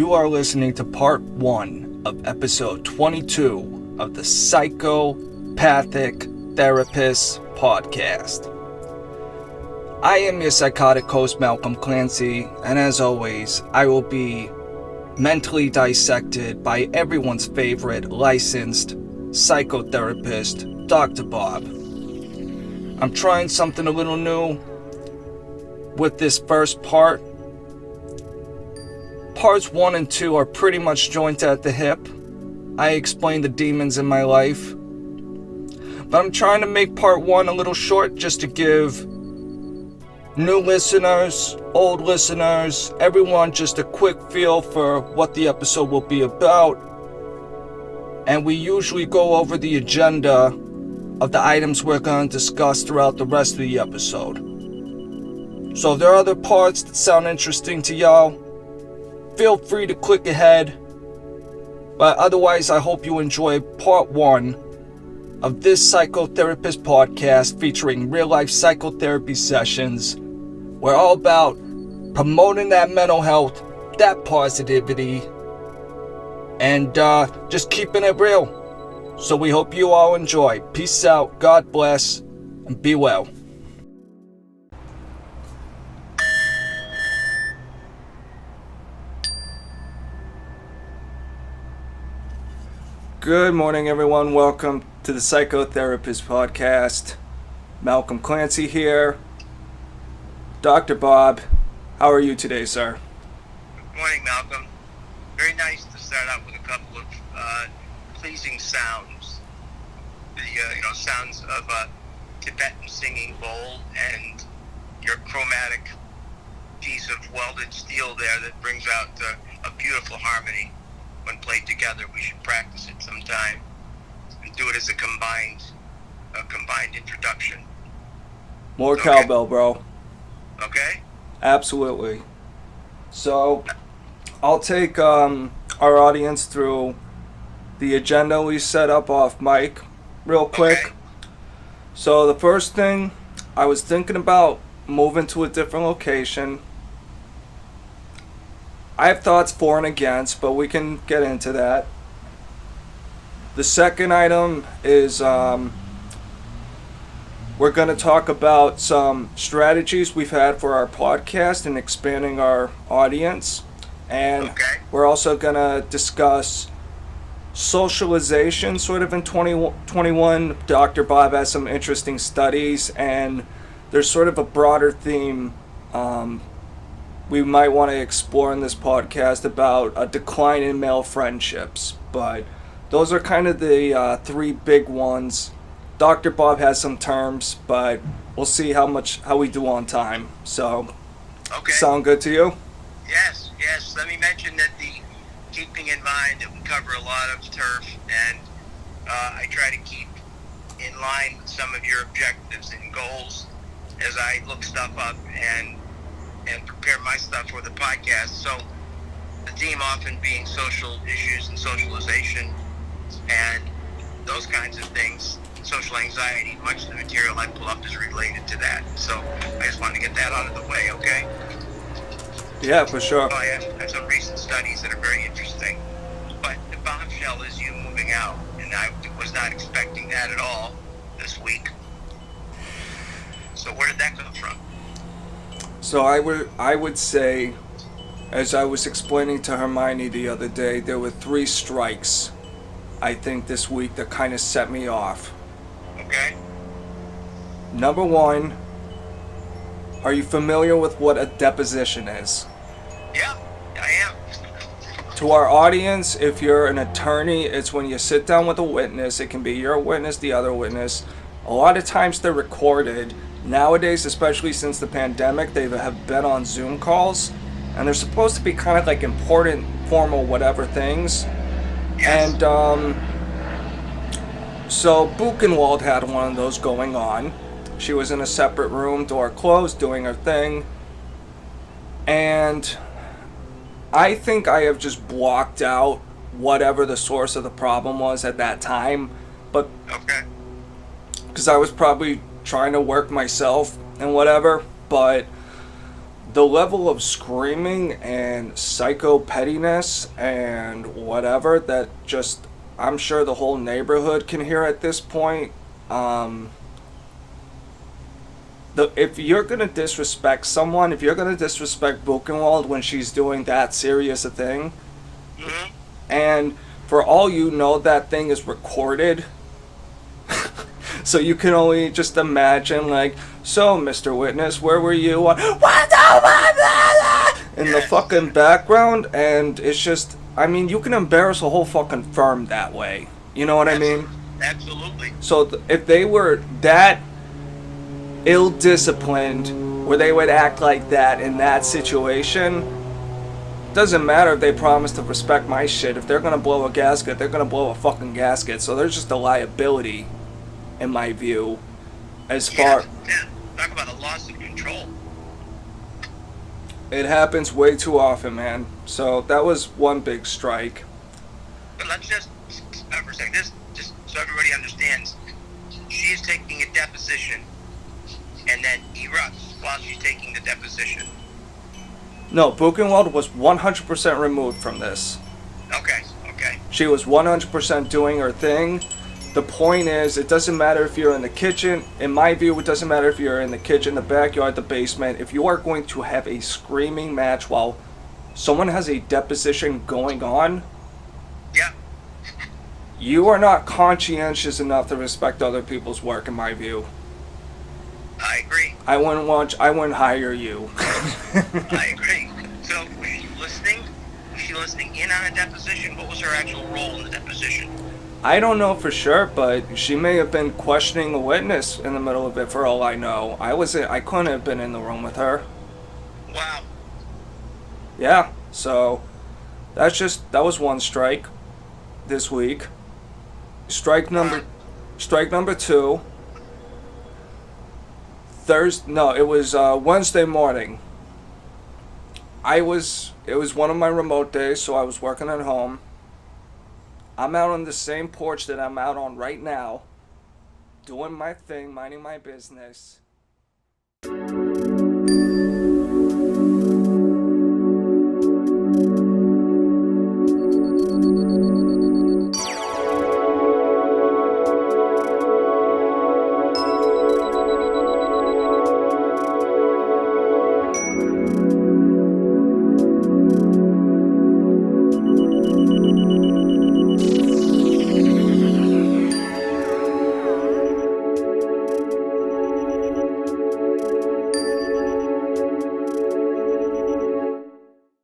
You are listening to part 1 of episode 22 of the Psychopathic Therapist Podcast. I am your psychotic host, Malcolm Clancy, and as always, I will be mentally dissected by everyone's favorite licensed psychotherapist, Dr. Bob. I'm trying something a little new with this first part. Parts 1 and 2 are pretty much joined at the hip. I explain the demons in my life. But I'm trying to make part 1 a little short just to give new listeners, old listeners, everyone just a quick feel for what the episode will be about. And we usually go over the agenda of the items we're going to discuss throughout the rest of the episode. So if there are other parts that sound interesting to y'all, feel free to click ahead, but otherwise I hope you enjoy part 1 of this psychotherapist podcast featuring real-life psychotherapy sessions. We're all about promoting that mental health, that positivity, and just keeping it real. So we hope you all enjoy. Peace out, God bless, and be well. Good morning, everyone. Welcome to the Psychotherapist Podcast. Malcolm Clancy here. Dr. Bob, how are you today, sir? Good morning, Malcolm. Very nice to start out with a couple of pleasing sounds. The sounds of a Tibetan singing bowl and your chromatic piece of welded steel there that brings out a beautiful harmony. When played together, we should practice it sometime and do it as a combined introduction. More cowbell, bro. Okay. Absolutely. So, I'll take our audience through the agenda we set up off mic real quick. Okay. So the first thing, I was thinking about moving to a different location. I have thoughts for and against, but we can get into that. The second item is we're going to talk about some strategies we've had for our podcast and expanding our audience. And we're also going to discuss socialization sort of in 2021. Dr. Bob has some interesting studies, and there's sort of a broader theme we might want to explore in this podcast about a decline in male friendships. But those are kind of the 3 big ones. Dr. Bob has some terms, but we'll see how we do on time. So, sound good to you? Yes. Let me mention that keeping in mind that we cover a lot of turf, and I try to keep in line with some of your objectives and goals as I look stuff up and prepare my stuff for the podcast. So the theme often being social issues and socialization and those kinds of things, social anxiety. Much of the material I pull up is related to that. So I just wanted to get that out of the way, okay? Yeah, for sure. I have some recent studies that are very interesting. But the bombshell is you moving out, and I was not expecting that at all this week. So where did that come from? So I would say, as I was explaining to Hermione the other day, there were 3 strikes, I think, this week that kind of set me off. Okay. Number 1, are you familiar with what a deposition is? Yeah, I am. To our audience, if you're an attorney, it's when you sit down with a witness. It can be your witness, the other witness. A lot of times they're recorded. Nowadays, especially since the pandemic, they have been on Zoom calls, and they're supposed to be kind of like important, formal, whatever things. Yes. And so Buchenwald had one of those going on. She was in a separate room, door closed, doing her thing. And I think I have just blocked out whatever the source of the problem was at that time. But because I was probably trying to work myself and whatever. But the level of screaming and psycho pettiness and whatever that just I'm sure the whole neighborhood can hear at this point. If you're gonna disrespect someone, if you're gonna disrespect Buchenwald when she's doing that serious a thing, Mm-hmm. and for all you know, that thing is recorded. So you can only just imagine, like, so Mr. Witness, where were you on in the fucking background? And it's just, I mean, you can embarrass a whole fucking firm that way. You know what I mean? Absolutely. So if they were that ill-disciplined, where they would act like that in that situation, doesn't matter if they promise to respect my shit. If they're gonna blow a gasket, they're gonna blow a fucking gasket. So there's just a liability, in my view, as far. Yeah. Talk about a loss of control. It happens way too often, man. So that was one big strike. But let's just stop for a second. Just so everybody understands, she is taking a deposition, and then erupts while she's taking the deposition. No, Buchenwald was 100% removed from this. Okay. She was 100% doing her thing. The point is, it doesn't matter if you're in the kitchen. In my view, it doesn't matter if you're in the kitchen, the backyard, the basement. If you are going to have a screaming match while someone has a deposition going on, Yeah. you are not conscientious enough to respect other people's work, in my view. I agree. I wouldn't hire you. I agree. So, was she listening? Was she listening in on a deposition? What was her actual role in the deposition? I don't know for sure, but she may have been questioning a witness in the middle of it, for all I know. I couldn't have been in the room with her. Wow. Yeah, so that was one strike this week. Strike number 2. It was Wednesday morning. It was one of my remote days, so I was working at home. I'm out on the same porch that I'm out on right now, doing my thing, minding my business.